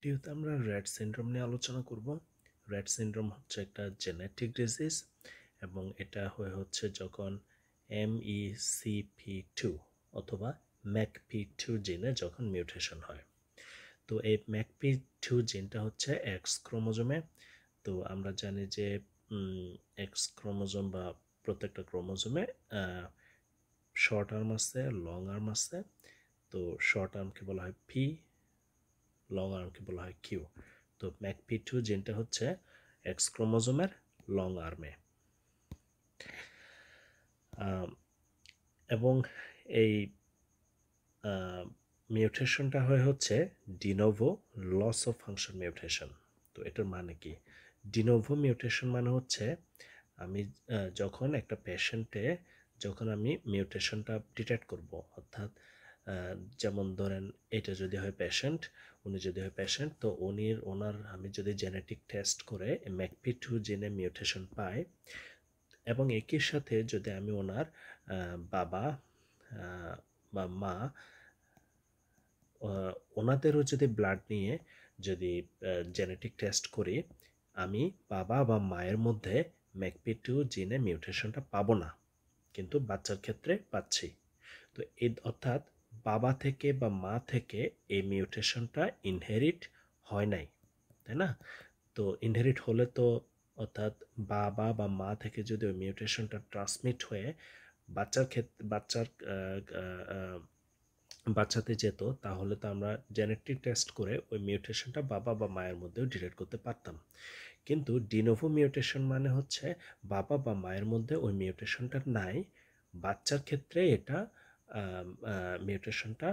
ভিডিওতে আমরা rate syndrome নিয়ে আলোচনা করব। রেট সিনড্রোম হচ্ছে একটা জেনেটিক ডিজিজ এবং এটা হচ্ছে যখন MECP2 অথবা MACP2 জিনে যখন মিউটেশন হয়। তো এই MACP2 জিনটা হচ্ছে এক্স ক্রোমোজোমে। তো আমরা জানি যে এক্স ক্রোমোজোম বা প্রত্যেকটা ক্রোমোজোমে শর্ট আর্ম আছে, লং আর্ম আছে। তো শর্ট আর্মকে বলা হয় পি, লং আর্মকে বলা হয় কিউ। তো MACP2 জিনটা হচ্ছে এক্স ক্রোমোজোমের লং আর্মে, এবং এই মিউটেশনটা হচ্ছে de novo loss of function mutation. তো এটার মানে কি? ডিনোভো মিউটেশন মানে হচ্ছে আমি যখন একটা পেশেন্টে যখন আমি মিউটেশনটা ডিটেক্ট করব, অর্থাৎ যেমন ধরেন এটা যদি হয় পেশেন্ট, উনি যদি হয় পেশেন্ট, তো ওনার আমি যদি জেনেটিক টেস্ট করে MACP2 জিনে মিউটেশন পাই এবং একই সাথে যদি আমি ওনার বাবা বা মা ওনাদেরও যদি ব্লাড নিয়ে যদি জেনেটিক টেস্ট করি, আমি বাবা বা মায়ের মধ্যে MACP2 জিনে মিউটেশনটা পাবো না, কিন্তু বাচ্চার ক্ষেত্রে পাচ্ছি। তো অর্থাৎ বাবা থেকে বা মা থেকে এই মিউটেশনটা ইনহেরিট হয় নাই, তাই না? তো ইনহেরিট হলে তো অর্থাৎ বাবা বা মা থেকে যদি ওই মিউটেশনটা ট্রান্সমিট হয়ে বাচ্চাতে যেত, তাহলে তো আমরা জেনেটিক টেস্ট করে ওই মিউটেশনটা বাবা বা মায়ের মধ্যেও ডিটেক্ট করতে পারতাম। কিন্তু ডিনোভো মিউটেশন মানে হচ্ছে বাবা বা মায়ের মধ্যে ওই মিউটেশনটা নাই, বাচ্চার ক্ষেত্রে এটা মিউটেশনটা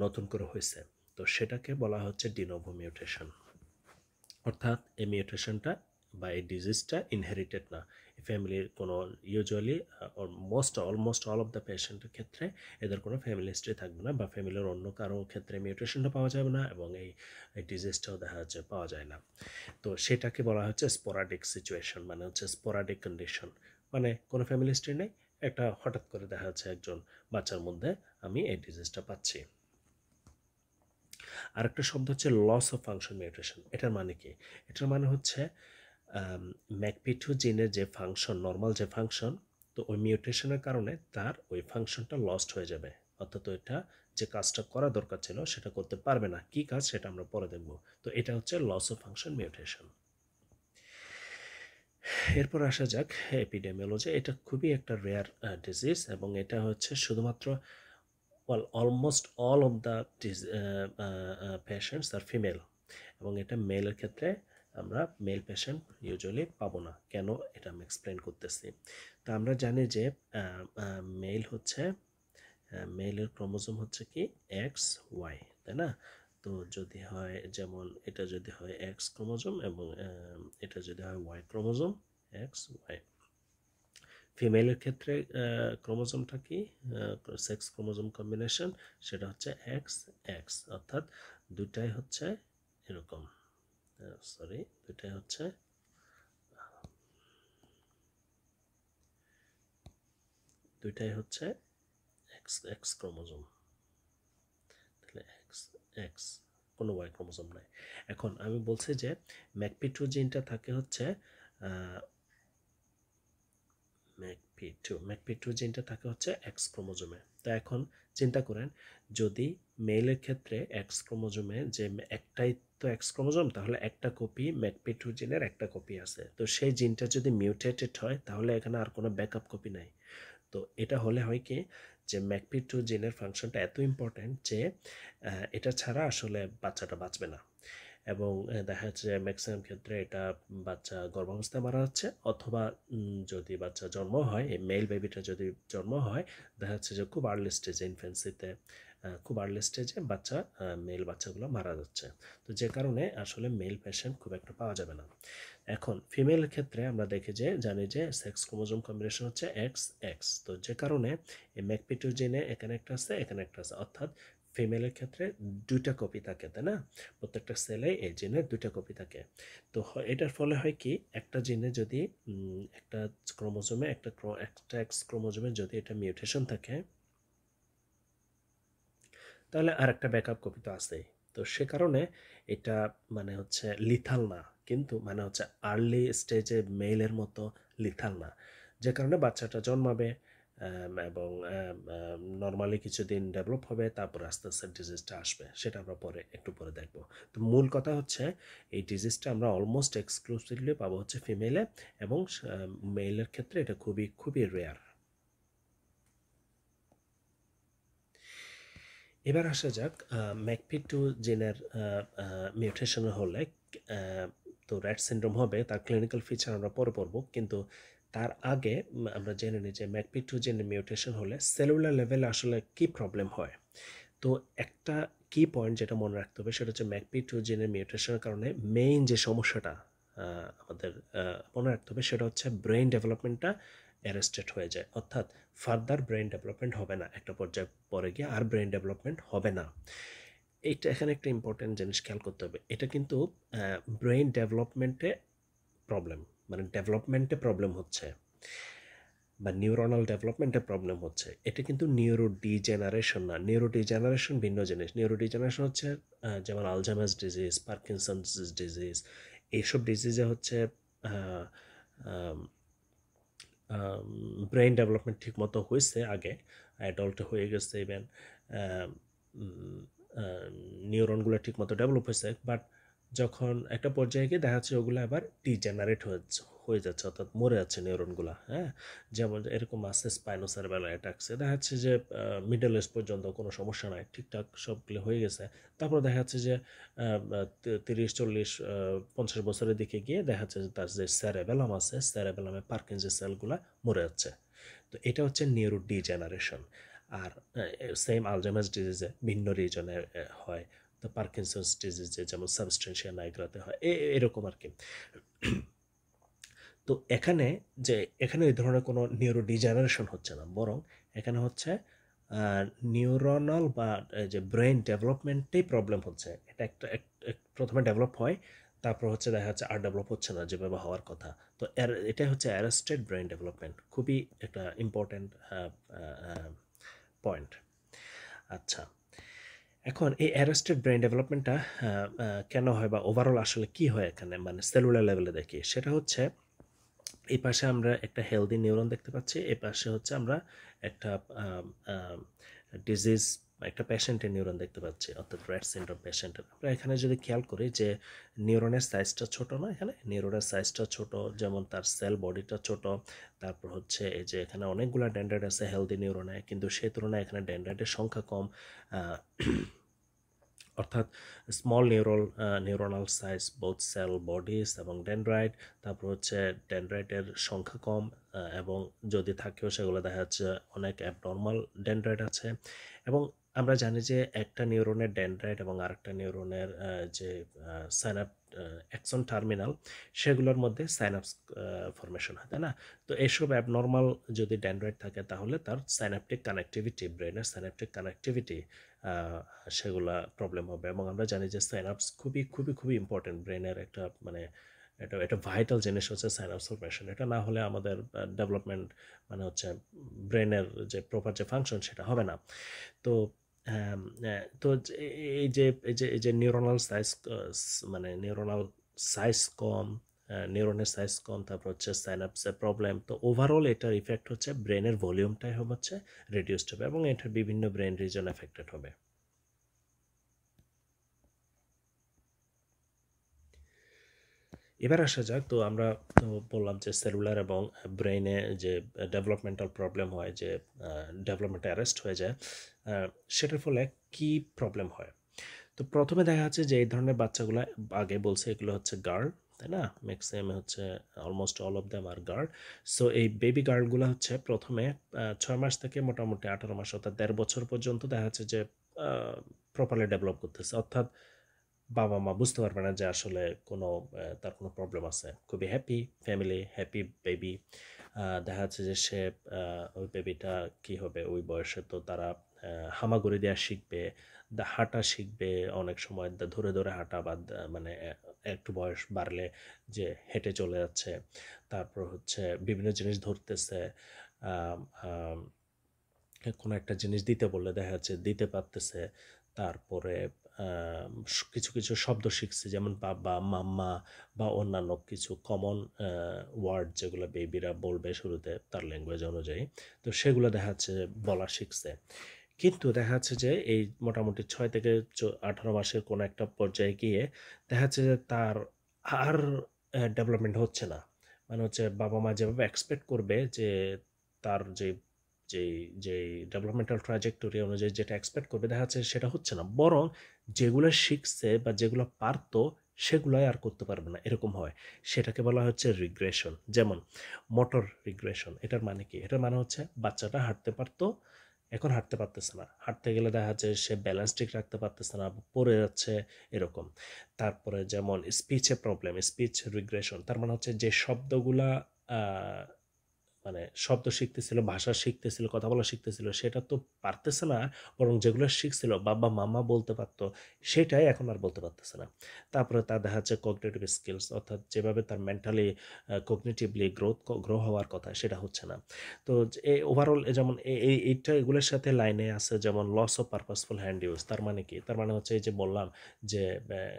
নতুন করে হয়েছে। তো সেটাকে বলা হচ্ছে ডিনোভো মিউটেশন। অর্থাৎ এই মিউটেশনটা বা এই ডিজিজটা ইনহেরিটেড না। ফ্যামিলির কোনো usually almost all of the পেশেন্টের ক্ষেত্রে এদের কোনো ফ্যামিলি হিস্ট্রি থাকবে না, বা ফ্যামিলির অন্য কারো ক্ষেত্রে মিউটেশনটা পাওয়া যাবে না, এবং এই ডিজিজটাও দেখা যাচ্ছে পাওয়া যায় না। তো সেটাকে বলা হচ্ছে স্পোরাডিক সিচুয়েশন, মানে হচ্ছে স্পোরাডিক কন্ডিশন, মানে কোনো ফ্যামিলি হিস্ট্রি নেই, একটা হঠাৎ করে দেখা যাচ্ছে একজন বাচ্চার মধ্যে আমি এই ডিজিজটা পাচ্ছি। আরেকটা শব্দ হচ্ছে লস অফ ফাংশন মিউটেশন। এটার মানে কি? এটার মানে হচ্ছে MACP2 জিনের যে ফাংশন, নর্মাল যে ফাংশন, তো ওই মিউটেশনের কারণে তার ওই ফাংশনটা লস্ট হয়ে যাবে, অর্থাৎ ওইটা যে কাজটা করা দরকার ছিল সেটা করতে পারবে না। কি কাজ সেটা আমরা পরে দেখব। তো এটা হচ্ছে লস অফ ফাংশন মিউটেশন। এরপর আসা যাক এপিডেমিওলজি। এটা খুবই একটা রেয়ার ডিজিজ, এবং এটা হচ্ছে শুধুমাত্র almost all of the patients আর ফিমেল, এবং এটা মেলের ক্ষেত্রে আমরা মেল পেশেন্ট ইউজুয়ালি পাবো না। কেন? এটা আমি এক্সপ্লেন করতেছি। তো আমরা জানি যে মেল হচ্ছে মেলের ক্রোমোজোম হচ্ছে কি XY, তাই না? তো যদি হয় যেমন এটা যদি হয় X ক্রোমোজোম এবং এটা যদি হয় Y ক্রোমোজোম, XY। ফিমেলের ক্ষেত্রে ক্রোমোজোমটা কি, সেক্স ক্রোমোজোম কম্বিনেশন, সেটা হচ্ছে XX, অর্থাৎ দুটাই হচ্ছে এরকম, দুটাই হচ্ছে এক্স ক্রোমোজোম, তাহলে এক্স, কোনো ওয়াই ক্রোমোজোম নাই। এখন আমি বলছি যে MACP2 জিনটা থাকে হচ্ছে MACP2 জিনটা থাকে হচ্ছে এক্স ক্রোমোজোমে। তো এখন চিন্তা করেন, যদি মেলের ক্ষেত্রে এক্স ক্রোমোজোমে যে একটাই তো এক্স ক্রোমোজোম, তাহলে একটা কপি MACP2 জিনের একটা কপি আছে। তো সেই জিনটা যদি মিউটেটেড হয়, তাহলে এখানে আর কোনো ব্যাকআপ কপি নাই। তো এটা হলে হয় কি, যে MACP2 জিনের ফাংশনটা এত ইম্পর্ট্যান্ট যে এটা ছাড়া আসলে বাচ্চাটা বাঁচবে না, এবং দেখা যাচ্ছে যে ম্যাক্সিমাম ক্ষেত্রে এটা বাচ্চা গর্ভাবস্থায় মারা যাচ্ছে, অথবা যদি বাচ্চা জন্ম হয়, এই মেল বেবিটা যদি জন্ম হয়, দেখা যাচ্ছে যে খুব আর্লি স্টেজে, ইনফ্যান্সিতে খুব আর্লি স্টেজে মেল বাচ্চাগুলো মারা যাচ্ছে। তো যে কারণে আসলে মেল পেশেন্ট খুব একটা পাওয়া যাবে না। এখন ফিমেলের ক্ষেত্রে আমরা জানি যে সেক্স ক্রোমোজোম কম্বিনেশন হচ্ছে XX। তো যে কারণে এই MACP2 জিনে এখানে একটা আছে, এখানে একটা আছে, অর্থাৎ ফিমেলের ক্ষেত্রে দুইটা কপি থাকে, তাই না? প্রত্যেকটা সেলে এই জিনের দুইটা কপি থাকে। তো এটার ফলে হয় কি, একটা জিনে যদি একটা ক্রোমোজোমে একটা এক্স ক্রোমোজোমে যদি এটা মিউটেশন থাকে, তাহলে আর একটা ব্যাকআপ কপি তো আছেই, তো সে কারণে এটা মানে হচ্ছে লিথাল না, কিন্তু মানে হচ্ছে আর্লি স্টেজে মেইলের মতো লিথাল না, যে কারণে বাচ্চাটা জন্মাবে এবং নর্মালি কিছুদিন ডেভেলপ হবে, তারপর আস্তে আস্তে ডিজিজটা আসবে, সেটা আমরা পরে একটু পরে দেখব। তো মূল কথা হচ্ছে এই ডিজিজটা আমরা অলমোস্ট এক্সক্লুসিভলি পাবো হচ্ছে ফিমেলে, এবং মেইলের ক্ষেত্রে এটা খুবই খুবই রেয়ার। এবার আসা যাক ম্যাকপি2 জিনের মিউটেশন হলে তো র্যাট সিন্ড্রোম হবে, তার ক্লিনিক্যাল ফিচার আমরা পরে পড়ব, কিন্তু তার আগে আমরা জেনে নিই যে ম্যাকপি2 জিনের মিউটেশন হলে সেলুলার লেভেলে আসলে কি প্রবলেম হয়। তো একটা কি পয়েন্ট যেটা মনে রাখতে হবে সেটা হচ্ছে ম্যাকপি2 জিনের মিউটেশনের কারণে মেইন যে সমস্যাটা আমাদের মনে রাখতে হবে সেটা হচ্ছে ব্রেন ডেভেলপমেন্টটা অ্যারেস্টেড হয়ে যায়, অর্থাৎ ফার্দার ব্রেন ডেভেলপমেন্ট হবে না, একটা পর্যায়ে পরে গিয়ে আর ব্রেন ডেভেলপমেন্ট হবে না। এইটা এখানে একটা ইম্পর্টেন্ট জিনিস খেয়াল করতে হবে, এটা কিন্তু ব্রেন ডেভেলপমেন্টে প্রবলেম, মানে ডেভেলপমেন্টে প্রবলেম হচ্ছে বা নিউরনাল ডেভেলপমেন্টে প্রবলেম হচ্ছে, এটা কিন্তু নিউরো ডিজেনারেশন না। নিউরো ডিজেনারেশন ভিন্ন জিনিস। নিউরো ডিজেনারেশন হচ্ছে যেমন আলজাইমার্স ডিজিজ, পার্কিনসন্স ডিজিজ, এইসব ডিজিজে হচ্ছে ব্রেন ডেভেলপমেন্ট ঠিক মতো হয়েছে আগে, অ্যাডাল্টে হয়ে গেছে, ইভেন নিউরনগুলো ঠিক মতো ডেভেলপ হয়েছে, বাট যখন একটা পর্যায়ে গিয়ে দেখা যাচ্ছে ওগুলো আবার ডিজেনারেট হয়ে যাচ্ছে, অর্থাৎ মরে যাচ্ছে নিউরনগুলো। হ্যাঁ, যেমন এরকম আছে স্পাইনোসেরেব্রাল অ্যাটাকসে দেখা যাচ্ছে যে মিডল এজ পর্যন্ত কোনো সমস্যা নাই, ঠিকঠাক সবগুলো হয়ে গেছে, তারপর দেখা যাচ্ছে যে 30, 40, 50 বছরের দিকে গিয়ে দেখা যাচ্ছে যে তার যে সেরেবেলাম আছে, সেরেবেলামে পার্কিনসের সেলগুলো মরে যাচ্ছে। তো এটা হচ্ছে নিউরো ডিজেনারেশন। আর সেম আলজাইমার্স ডিজিজে ভিন্ন রিজনে হয়, তো পার্কিনসন্স ডিজিজে যেমন সাবস্টেন্সিয়া নাইগ্রাতে হয়, এরকম আর কি। তো এখানে এই ধরনের কোনো নিউরো ডিজেনারেশন হচ্ছে না, বরং এখানে হচ্ছে নিউরনাল বা যে ব্রেন ডেভেলপমেন্টেই প্রবলেম হচ্ছে। এটা প্রথমে ডেভেলপ হয়, তারপর হচ্ছে দেখা যাচ্ছে আর ডেভেলপ হচ্ছে না যেভাবে হওয়ার কথা। তো এটা হচ্ছে অ্যারেস্টেড ব্রেন ডেভেলপমেন্ট, খুবই একটা ইম্পর্ট্যান্ট পয়েন্ট। আচ্ছা, এখন এই অ্যারেস্টেড ব্রেন ডেভেলপমেন্টটা কেন হয় বা ওভারঅল আসলে কি হয় এখানে, মানে সেলুলার লেভেলে দেখি, সেটা হচ্ছে এই পাশে আমরা একটা হেলদি নিউরন দেখতে পাচ্ছি, এই পাশে হচ্ছে আমরা একটা ডিজিজ, একটা পেশেন্টের নিউরন দেখতে পাচ্ছি, অর্থাৎ রেট সিন্ড্রোম পেশেন্টের। আমরা এখানে যদি খেয়াল করি যে নিউরনের সাইজটা ছোট না, এখানে নিউরনের সাইজটা ছোট, যেমন তার সেল বডিটা ছোট, তারপর হচ্ছে এই যে এখানে অনেকগুলো ডেন্ড্রাইট আছে হেলদি নিউরনে, কিন্তু সেই তুলনায় এখানে ডেন্ড্রাইটের সংখ্যা কম, অর্থাৎ small neuronal size both cell bodies এবং ডেন্ড্রাইট। তারপর হচ্ছে ডেন্ড্রাইটের সংখ্যা কম, এবং যদি থাকেও সেগুলো দেখা যাচ্ছে অনেক অ্যাবনর্মাল ডেন্ড্রাইট আছে। এবং আমরা জানি যে একটা নিউরনের ডেন্ড্রাইট এবং আরেকটা নিউরনের যে সাইনাপ অ্যাক্সন টার্মিনাল, সেগুলোর মধ্যে সাইনাপস ফরমেশন হয়, তাই না? তো এইসব অ্যাবনর্মাল যদি ডেন্ড্রাইট থাকে তাহলে তার সাইনাপটিক কানেক্টিভিটি, ব্রেনের সাইনাপটিক কানেক্টিভিটি সেগুলা প্রবলেম হবে। এবং আমরা জানি যে সাইনাপস খুবই খুবই খুবই ইম্পর্টেন্ট ব্রেনের একটা, মানে এটা ভাইটাল জিনিস হচ্ছে সাইনাপস ফরমেশন। এটা না হলে আমাদের ডেভেলপমেন্ট, মানে হচ্ছে ব্রেনের যে প্রপার যে ফাংশন সেটা হবে না। তো তো এই যে নিউরনাল সাইজ, মানে নিউরনাল সাইজ কম, নিউরনের সাইজ কম, তারপর হচ্ছে সাইনাপসের প্রবলেম, তো ওভারঅল এটার ইফেক্ট হচ্ছে ব্রেনের ভলিউমটাই হচ্ছে রিডিউসড হবে, এবং এটার বিভিন্ন ব্রেন রিজন এফেক্টেড হবে। এবার আসা যাক, তো আমরা তো বললাম যে সেলুলার এবং ব্রেনে যে ডেভেলপমেন্টাল প্রবলেম হয়, যে ডেভেলপমেন্ট অ্যারেস্ট হয়ে যায়, সেটার ফলে কি প্রবলেম হয়। তো প্রথমে দেখা যাচ্ছে যে এই ধরনের বাচ্চাগুলো, আগে বলছে এগুলো হচ্ছে গার্ল, তাই না? ম্যাক্সিমাম হচ্ছে অলমোস্ট অল অফ দেম আর গার্ল। সো এই বেবি গার্লগুলো হচ্ছে প্রথমে 6 মাস থেকে মোটামুটি 18 মাস, অর্থাৎ 1.5 বছর পর্যন্ত দেখা যাচ্ছে যে প্রপারলি ডেভেলপ করতেছে, অর্থাৎ বাবা মা বুঝতে পারবে না যে আসলে কোনো তার কোনো প্রবলেম আছে। খুবই হ্যাপি ফ্যামিলি, হ্যাপি বেবি। দেখা যাচ্ছে যে সে ওই বেবিটা কি হবে ওই বয়সে, তো তারা হামাগুড়ি দেওয়া শিখবে, হাঁটা শিখবে, অনেক সময় ধরে ধরে হাঁটা, বা মানে একটু বয়স বাড়লে যে হেঁটে চলে যাচ্ছে, তারপর হচ্ছে বিভিন্ন জিনিস ধরতেছে, কোনো একটা জিনিস দিতে বললে দেখা যাচ্ছে দিতে পারতেছে, তারপরে কিছু কিছু শব্দ শিখছে, যেমন বাবা, মাম্মা বা অন্যান্য কিছু কমন ওয়ার্ড যেগুলো বেবিরা বলবে শুরুতে তার ল্যাঙ্গুয়েজ অনুযায়ী, তো সেগুলো দেখা যাচ্ছে বলা শিখছে। কিন্তু দেখা যাচ্ছে যে এই মোটামুটি 6 থেকে 18 মাসের কোনো একটা পর্যায়ে গিয়ে দেখা যাচ্ছে যে তার আর ডেভেলপমেন্ট হচ্ছে না। মানে হচ্ছে বাবা মা যেভাবে এক্সপেক্ট করবে যে তার যেই যেই ডেভেলপমেন্টাল ট্রাজেক্টরি অনুযায়ী যেটা এক্সপেক্ট করবে, দেখা যাচ্ছে সেটা হচ্ছে না, বরং যেগুলো শিখছে বা যেগুলো পারতো সেগুলোই আর করতে পারবে না, এরকম হয়। সেটাকে বলা হচ্ছে রিগ্রেশন। যেমন মোটর রিগ্রেশন, এটার মানে কি? এটার মানে হচ্ছে বাচ্চাটা হাঁটতে পারতো, এখন হাঁটতে পারতেছে না, হাঁটতে গেলে দেখা যাচ্ছে সে ব্যালেন্স ঠিক রাখতে পারতেছে না, পড়ে যাচ্ছে, এরকম। তারপরে যেমন স্পিচে প্রবলেম, স্পিচ রিগ্রেশন, তার মানে হচ্ছে যে শব্দগুলা মানে শব্দ শিখতেছিল, ভাষা শিখতেছিল, কথা বলা শিখতেছিল, সেটা তো পারতেছে না, বরং যেগুলো শিখছিল বাবা মামা বলতে পারতো সেটাই এখন আর বলতে পারতেছে না। তারপরে তার দেখা যাচ্ছে কগনিটিভ স্কিলস, অর্থাৎ যেভাবে তার মেন্টালি কগনিটিভলি গ্রো হওয়ার কথা সেটা হচ্ছে না। তো এই ওভারঅল যেমন এইটা এগুলোর সাথে লাইনে আছে যেমন loss of purposeful hand use. তার মানে কি? তার মানে হচ্ছে এই যে বললাম যে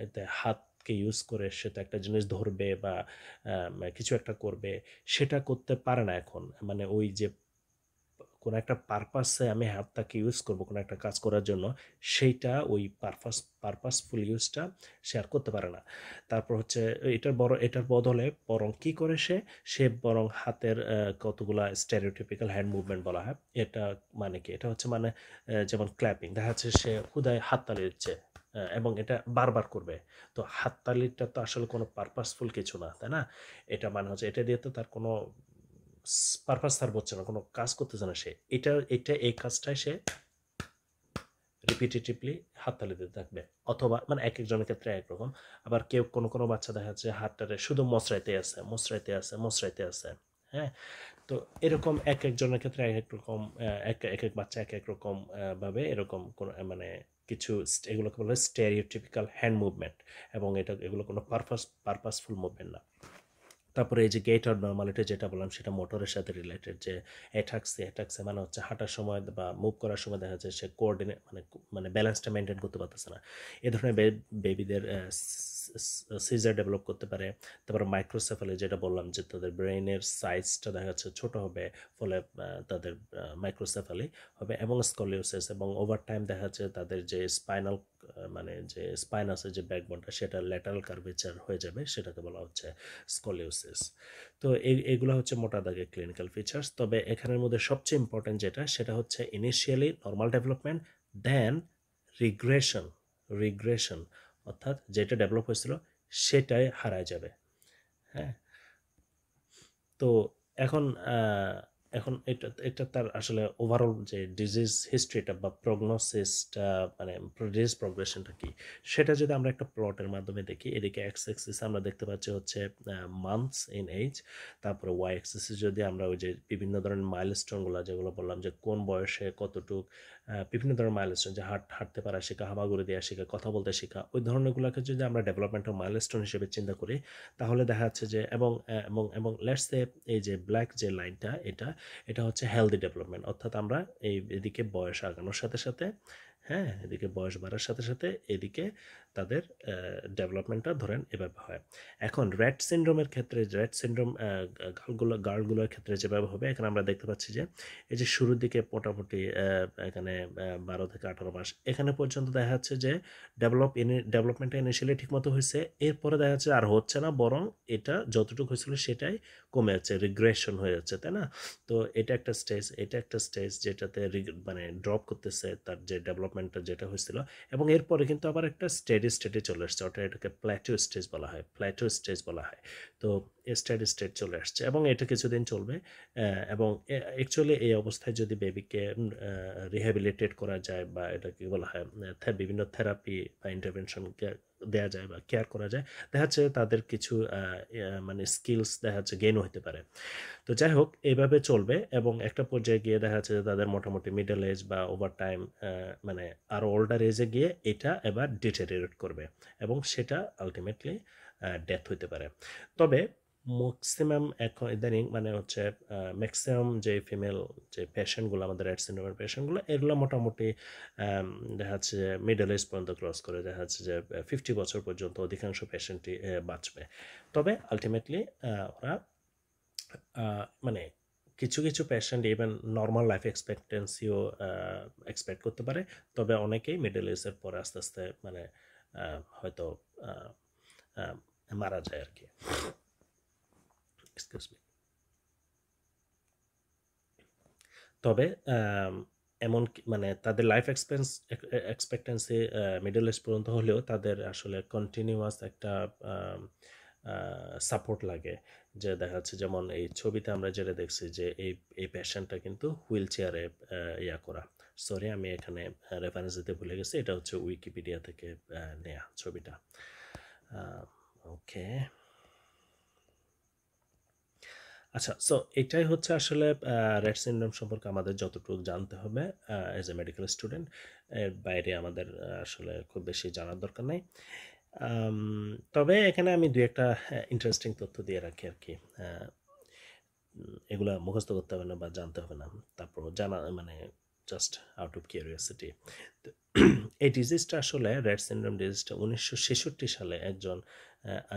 এতে হাতকে ইউজ করে সে তো একটা জিনিস ধরবে বা কিছু একটা করবে, সেটা করতে পারে না এখন। মানে ওই যে কোনো একটা পারপাসে আমি হাতটাকে ইউজ করব কোনো একটা কাজ করার জন্য, সেইটা ওই পারপাসফুল ইউজটা সে আর করতে পারে না। তারপর হচ্ছে এটার বদলে বরং কি করে সে বরং হাতের কতগুলা স্টেরিওটিপিক্যাল হ্যান্ড মুভমেন্ট বলা হয়। এটা মানে কি? এটা হচ্ছে মানে যেমন ক্ল্যাপিং, দেখা যাচ্ছে সে হুদায় হাততালি দিচ্ছে এবং এটা বারবার করবে। তো হাততালিটা তো আসলে কোনো পারপাসফুল কিছু না, তাই না? এটা মানে হচ্ছে এটা দিয়ে তো তার কোনো পারপাস তার হচ্ছে না, কোনো কাজ করতেছে না সে। এই কাজটাই সে রিপিটেটিভলি হাততালি দিতে থাকবে। অথবা মানে এক একজনের ক্ষেত্রে একরকম। আবার কেউ কোনো বাচ্চা দেখা যাচ্ছে হাতটারে শুধু মচড়াইতে আছে। হ্যাঁ, তো এরকম এক একজনের ক্ষেত্রে এক এক রকম, এক এক বাচ্চা এক এক রকম ভাবে এরকম কোনো মানে কিছু এগুলোকে বলা হয় স্টেরিওটিপিক্যাল হ্যান্ড মুভমেন্ট, এবং এগুলো কোনো পারপাসফুল মুভমেন্ট না। তারপরে এই যে গেট আর নর্মালিটি যেটা বললাম সেটা মোটরের সাথে রিলেটেড, যে অ্যাটাক্সে মানে হচ্ছে হাঁটার সময় বা মুভ করার সময় দেখা যাচ্ছে সে কোঅর্ডিনেট মানে ব্যালেন্সটা মেনটেন করতে পারতেছে না। এ ধরনের বেবিদের সিজার ডেভেলপ করতে পারে। তারপরে মাইক্রোসেফালি যেটা বললাম যে তাদের ব্রেইনের সাইজটা দেখা যাচ্ছে ছোট হবে, ফলে তাদের মাইক্রোসেফালি হবে, এবং স্কলিওসিস, এবং ওভার টাইম দেখা যাচ্ছে তাদের যে স্পাইনাল মানে যে স্পাইন আছে যে ব্যাকবোনটা সেটা ল্যাটারাল কার্ভেচার হয়ে যাবে, সেটাকে বলা হচ্ছে স্কলিওসিস। তো এগুলো হচ্ছে মোটা দাগে ক্লিনিক্যাল ফিচার্স। তবে এখানের মধ্যে সবচেয়ে ইম্পর্টেন্ট যেটা সেটা হচ্ছে ইনিশিয়ালি নর্মাল ডেভেলপমেন্ট, দেন রিগ্রেশন, অর্থাৎ যেটা ডেভেলপ হয়েছিল সেটাই হারায় যাবে। হ্যাঁ, তো এখন এখন এটা তার আসলে ওভারঅল যে ডিজিজ হিস্ট্রিটা বা প্রগনোসিসটা মানে ডিজিজ প্রগ্রেশনটা কি, সেটা যদি আমরা একটা প্লটের মাধ্যমে দেখি, এদিকে এক্স অ্যাক্সিসে আমরা দেখতে পাচ্ছি হচ্ছে মান্থস ইন এজ, তারপরে ওয়াই অ্যাক্সিসে যদি আমরা ওই যে বিভিন্ন ধরনের মাইলস্টোনগুলো যেগুলো বললাম যে কোন বয়সে কতটুক বিভিন্ন ধরনের মাইলস্টোন, যে হাঁটতে পারা শেখা, হামাগুড়ি দেওয়া শেখা, কথা বলতে শেখা, ওই ধরনেরগুলোকে যদি আমরা ডেভেলপমেন্টাল মাইলস্টোন হিসেবে চিন্তা করি, তাহলে দেখা যাচ্ছে যে এবং লেটস সে এই যে ব্ল্যাক যে লাইনটা এটা হচ্ছে হেলদি ডেভেলপমেন্ট, অর্থাৎ আমরা এদিকে বয়স আগানোর সাথে সাথে, হ্যাঁ, এদিকে বয়স বাড়ার সাথে সাথে এদিকে তাদের ডেভেলপমেন্টটা ধরেন এভাবে হয়। এখন রেট সিনড্রোমের ক্ষেত্রে, রেট সিনড্রোম গার্লগুলোর ক্ষেত্রে যেভাবে হবে, এখানে আমরা দেখতে পাচ্ছি যে এই যে শুরুর দিকে মোটামুটি এখানে 12 থেকে 18 মাস এখানে পর্যন্ত দেখা যাচ্ছে যে ডেভেলপমেন্টটা ইনিশিয়ালি ঠিকমতো হয়েছে, এরপরে দেখা যাচ্ছে আর হচ্ছে না, বরং এটা যতটুকু হয়েছিল সেটাই কমে যাচ্ছে, রিগ্রেশন হয়ে যাচ্ছে, তাই না? তো এটা একটা স্টেজ যেটাতে মানে ড্রপ করতেছে তার যে ডেভেলপমেন্টটা যেটা হয়েছিল, এবং এরপরে কিন্তু আবার একটা স্টেটে চলে আসছে, অর্থাৎ এটাকে প্ল্যাটিউ স্টেজ বলা হয়। তো স্টেডি স্টেট চলে আসছে এবং এটা কিছুদিন চলবে, এবং অ্যাকচুয়ালি এই অবস্থায় যদি বেবিকে রিহ্যাবিলিটেট করা যায় বা এটাকে বলা হয় বিভিন্ন থেরাপি বা ইন্টারভেনশনকে দেওয়া যায় বা কেয়ার করা যায়, দেখা যাচ্ছে তাদের কিছু মানে স্কিলস দেখা যাচ্ছে গেইনও হতে পারে। তো যাই হোক, এইভাবে চলবে এবং একটা পর্যায়ে গিয়ে দেখা যাচ্ছে যে তাদের মোটামুটি মিডল এজ বা ওভার টাইম মানে আরও ওল্ডার এজে গিয়ে এটা এবার ডিটেরিয়েট করবে এবং সেটা আলটিমেটলি ডেথ হইতে পারে। তবে ম্যাক্সিমাম এখন ইদানিং মানে হচ্ছে ম্যাক্সিমাম যে ফিমেল যে পেশেন্টগুলো আমাদের রেড সিন্ড্রোমের পেশেন্টগুলো এগুলো মোটামুটি দেখা যাচ্ছে যে মিডল এজ পর্যন্ত ক্রস করে, দেখা যাচ্ছে যে 50 বছর পর্যন্ত অধিকাংশ পেশেন্টই বাঁচবে। তবে আলটিমেটলি ওরা মানে কিছু কিছু পেশেন্ট ইভেন নর্মাল লাইফ এক্সপেক্টেন্সিও এক্সপেক্ট করতে পারে, তবে অনেকেই মিডল এজের পরে আস্তে আস্তে মানে হয়তো মারা যায় আর কি। Excuse me. তবে এমন মানে তাদের লাইফ এক্সপেক্টেন্সি মিডল এজ পর্যন্ত হলেও তাদের আসলে কন্টিনিউয়াস একটা সাপোর্ট লাগে, যে দেখা যাচ্ছে যেমন এই ছবিতে আমরা যেটা দেখছি যে এই পেশেন্টটা কিন্তু হুইল চেয়ারে ইয়া করা। সরি, আমি এখানে রেফারেন্স দিতে ভুলে গেছি, এটা হচ্ছে উইকিপিডিয়া থেকে নেয়া ছবিটা। ওকে, আচ্ছা, সো এটাই হচ্ছে আসলে রেট সিনড্রোম সম্পর্কে আমাদের যতটুকু জানতে হবে অ্যাজ এ মেডিকেল স্টুডেন্ট। এর বাইরে আমাদের আসলে খুব বেশি জানার দরকার নাই। তবে এখানে আমি দুই একটা ইন্টারেস্টিং তথ্য দিয়ে রাখি আর কি। এগুলা মুখস্থ করতে হবে না বা জানতে হবে না, তারপর জানা মানে জাস্ট আউট অফ কিউরিওসিটি। এই ডিজিজটা আসলে রেড সিনড্রোম ডিজিজটা 1966 সালে একজন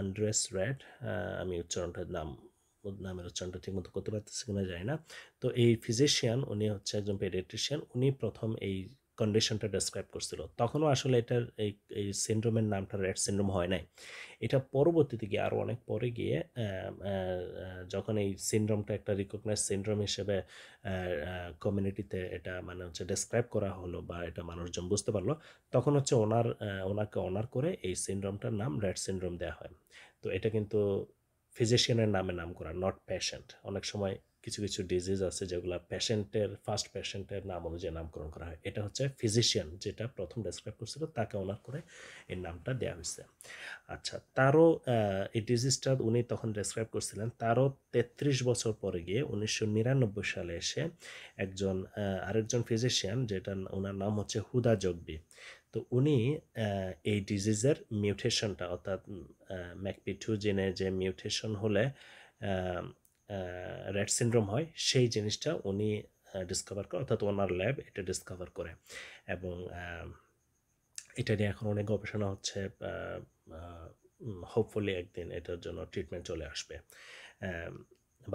আন্ড্রেস রেড, আমি নামের উচ্চারণটা ঠিক মতো করতে পারতেছি কিনা জানি না। তো এই ফিজিশিয়ান উনি হচ্ছে একজন পেডিয়াট্রিশিয়ান, উনি প্রথম এই কন্ডিশনটা ডেসক্রাইব করছিল। তখনও আসলে এটার এই সিনড্রোমের নামটা রেড সিনড্রোম হয় নাই। এটা পরবর্তীতে গিয়ে আরও অনেক পরে গিয়ে যখন এই সিনড্রোমটা একটা রিকগনাইজ সিনড্রোম হিসেবে কমিউনিটিতে এটা মানে হচ্ছে ডেসক্রাইব করা হলো বা এটা মানুষজন বুঝতে পারলো, তখন হচ্ছে ওনাকে অনার করে এই সিনড্রোমটার নাম রেড সিনড্রোম দেওয়া হয়। তো এটা কিন্তু ফিজিশিয়ানের নামে নাম করা, নট পেশেন্ট। অনেক সময় কিছু কিছু ডিজিজ আছে যেগুলো ফার্স্ট পেশেন্টের নাম অনুযায়ী নামকরণ করা হয়। এটা হচ্ছে ফিজিশিয়ান যেটা প্রথম ডেসক্রাইব করছিল তাকে অনার করে এই নামটা দেওয়া হয়েছে। আচ্ছা, তারও এই ডিজিজটা উনি তখন ডেসক্রাইব করছিলেন, তারও 33 বছর পরে গিয়ে 1999 সালে এসে আরেকজন ফিজিশিয়ান, যেটা ওনার নাম হচ্ছে হুদা জগবি। তো উনি এই ডিজিজের মিউটেশনটা, অর্থাৎ ম্যাকপি2 জিনের যে মিউটেশন হলে রেড সিনড্রোম হয়, সেই জিনিসটা উনি ডিসকভার করে, অর্থাৎ ওনার ল্যাব এটা ডিসকভার করে। এবং এটা নিয়ে এখন অনেক গবেষণা হচ্ছে। হোপফুলি একদিন এটার জন্য ট্রিটমেন্ট চলে আসবে,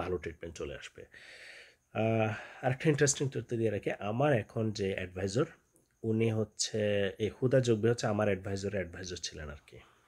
ভালো ট্রিটমেন্ট চলে আসবে। আরেকটা ইন্টারেস্টিং তথ্য দিয়ে রাখি, আমার এখন যে অ্যাডভাইজর উনি হচ্ছে এই হুদা জগবি হচ্ছে আমার অ্যাডভাইজর ছিলেন আর কি।